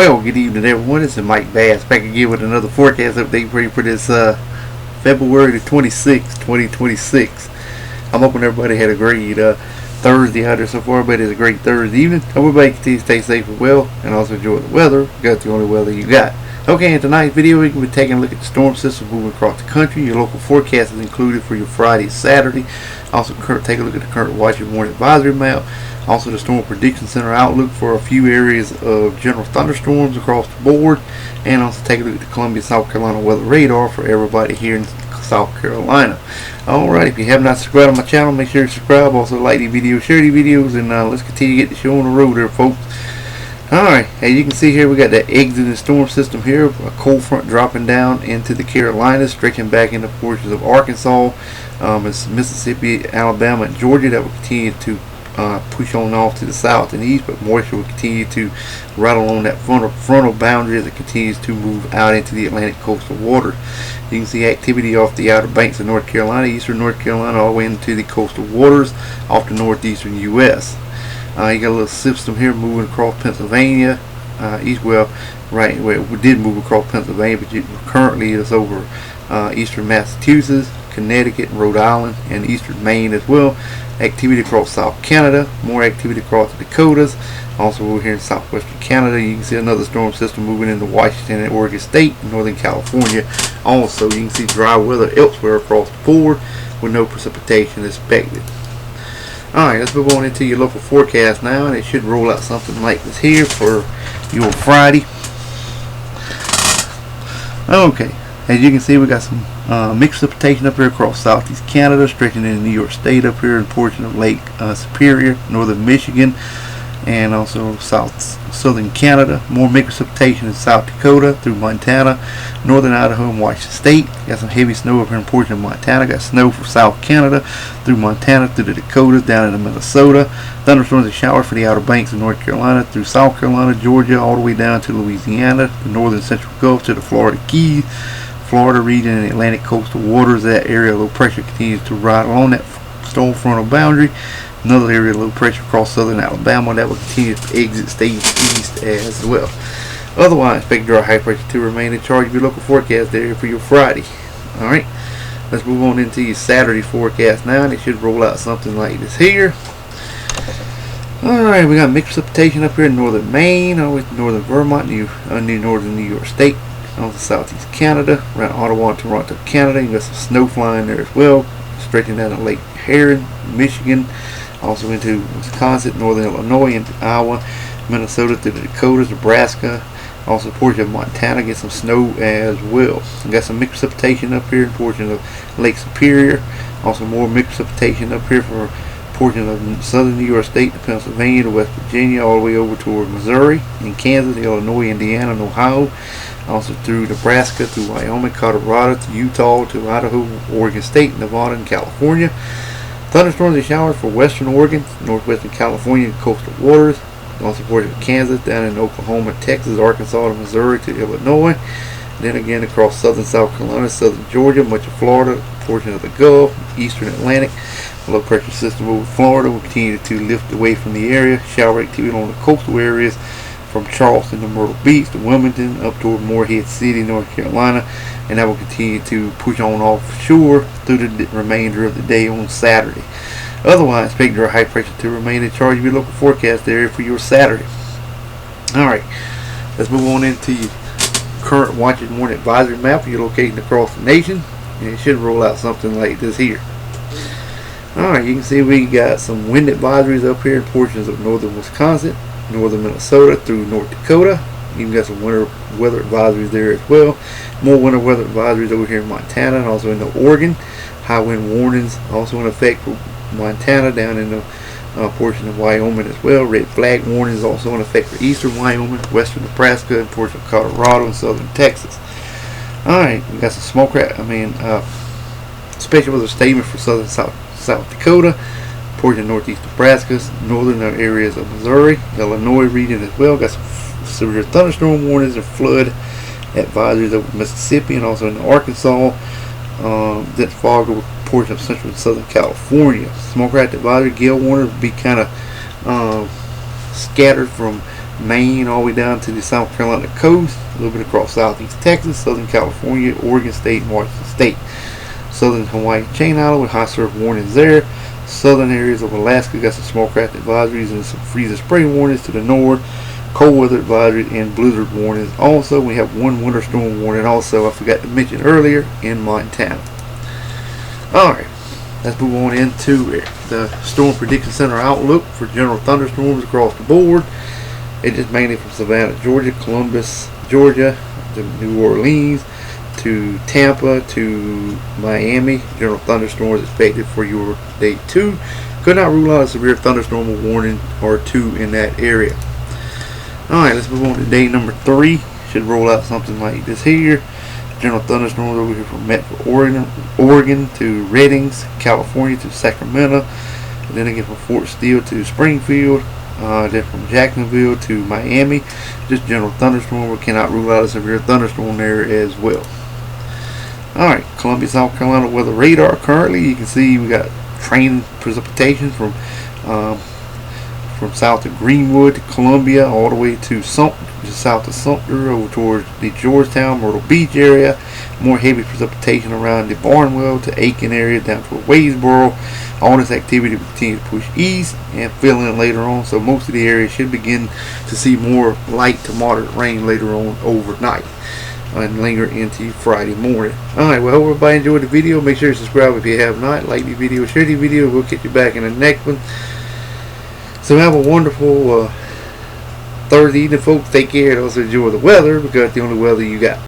Well, good evening, everyone. This is Mike Bass back again with another forecast update for you for this February the 26th, 2026. I'm hoping everybody had a great Thursday out there so far. Everybody has a great Thursday evening. Hope everybody continues to stay safe and well, and also enjoy the weather. Got the only weather you got. Okay, in tonight's video, we're going to be taking a look at the storm system moving across the country. Your local forecast is included for your Friday and Saturday. Also, take a look at the current watch and warning advisory map. Also, the Storm Prediction Center outlook for a few areas of general thunderstorms across the board. And also take a look at the Columbia, South Carolina weather radar for everybody here in South Carolina. Alright, if you have not subscribed to my channel, make sure you subscribe. Also, like these videos, share these videos, and let's continue to get the show on the road there, folks. Alright, as you can see here, we got the exiting storm system here. A cold front dropping down into the Carolinas, stretching back into portions of Arkansas, Mississippi, Alabama, and Georgia. That will continue to push on off to the south and east, but moisture will continue to rattle on that frontal boundary as it continues to move out into the Atlantic coastal waters. You can see activity off the outer banks of North Carolina, eastern North Carolina, all the way into the coastal waters off the northeastern U.S. You got a little system here moving across Pennsylvania, right where it did move across Pennsylvania, but it currently is over eastern Massachusetts, Connecticut, Rhode Island, and eastern Maine as well. Activity across South Canada, more activity across the Dakotas. Also over here in southwestern Canada, you can see another storm system moving into Washington and Oregon State and Northern California. Also, you can see dry weather elsewhere across the board with no precipitation expected. Alright, let's move on into your local forecast now, and it should roll out something like this here for your Friday. Okay, as you can see, we got some mixed precipitation up here across southeast Canada, stretching into New York State up here, and portion of Lake Superior, northern Michigan, and also southern Canada. More mixed precipitation in South Dakota through Montana, northern Idaho, and Washington State. Got some heavy snow up here in portion of Montana. Got snow for South Canada through Montana, through the Dakotas, down into Minnesota. Thunderstorms and showers for the Outer Banks of North Carolina, through South Carolina, Georgia, all the way down to Louisiana, the northern central Gulf to the Florida Keys, Florida region, and the Atlantic coastal waters. That area of low pressure continues to ride along that storm frontal boundary. Another area of low pressure across southern Alabama that will continue to exit stage east as well. Otherwise, expect dry high pressure to remain in charge of your local forecast area for your Friday. Alright, let's move on into your Saturday forecast now, and it should roll out something like this here. Alright, we got mixed precipitation up here in northern Maine, all the way to northern Vermont, near northern New York State, on the southeast Canada, around Ottawa and Toronto, Canada. You got some snow flying there as well, stretching down to Lake Huron, Michigan, also into Wisconsin, northern Illinois, into Iowa, Minnesota, through the Dakotas, Nebraska, also portion of Montana. Get some snow as well. We got some mixed precipitation up here in portion of Lake Superior. Also more mixed precipitation up here for portion of southern New York State to Pennsylvania to West Virginia, all the way over toward Missouri and Kansas, Illinois, Indiana, and Ohio. Also through Nebraska, through Wyoming, Colorado, to Utah, to Idaho, Oregon State, Nevada, and California. Thunderstorms and showers for western Oregon, northwestern California, and coastal waters. Also portion of Kansas, down in Oklahoma, Texas, Arkansas, to Missouri, to Illinois. Then again across southern South Carolina, southern Georgia, much of Florida, portion of the Gulf, eastern Atlantic. A low pressure system over Florida will continue to lift away from the area. Shower activity on the coastal areas from Charleston to Myrtle Beach to Wilmington up toward Morehead City, North Carolina, and that will continue to push on offshore through the remainder of the day on Saturday. Otherwise, expect dry high pressure to remain in charge of your local forecast area for your Saturday. Alright, let's move on into your current watch and warning advisory map for your location across the nation, and it should roll out something like this here. Alright, you can see we got some wind advisories up here in portions of northern Wisconsin, northern Minnesota, through North Dakota. Even got some winter weather advisories there as well. More winter weather advisories over here in Montana and also in Oregon. High wind warnings also in effect for Montana, down in the portion of Wyoming as well. Red flag warnings also in effect for eastern Wyoming, western Nebraska, and portion of Colorado and southern Texas. Alright, we got some special weather statement for southern South Dakota, portion of northeast Nebraska, northern areas of Missouri, Illinois region as well. Got some severe thunderstorm warnings and flood advisories over Mississippi and also in Arkansas. Dense fog over portion of central and southern California. Smoke crack advisory, gale warnings will be kind of scattered from Maine all the way down to the South Carolina coast, a little bit across southeast Texas, southern California, Oregon State, and Washington State. Southern Hawaii chain island with high surf warnings there. Southern areas of Alaska got some small craft advisories and some freeze and spray warnings to the north. Cold weather advisory and blizzard warnings. Also, we have one winter storm warning also, I forgot to mention earlier, in Montana. Alright, let's move on into it. The Storm Prediction Center outlook for general thunderstorms across the board. It is mainly from Savannah, Georgia, Columbus, Georgia, to New Orleans, to Tampa, to Miami. General thunderstorms expected for your day 2. Could not rule out a severe thunderstorm warning or 2 in that area. Alright, let's move on to day number 3. Should roll out something like this here. General thunderstorms over here from Metro Oregon to Reddings, California to Sacramento. And then again from Fort Steele to Springfield. Then from Jacksonville to Miami. Just general thunderstorm. We cannot rule out a severe thunderstorm there as well. Alright, Columbia, South Carolina weather radar. Currently, you can see we got train precipitation from south of Greenwood to Columbia, all the way to Sumter, just south of Sumter, over towards the Georgetown, Myrtle Beach area. More heavy precipitation around the Barnwell to Aiken area, down to Waysboro. All this activity will continue to push east and fill in later on, so most of the area should begin to see more light to moderate rain later on overnight and linger into Friday morning. Alright, well, I hope everybody enjoyed the video. Make sure to subscribe if you have not. Like the video, share the video. We'll get you back in the next one. So have a wonderful Thursday evening, folks. Take care and also enjoy the weather, because it's the only weather you got.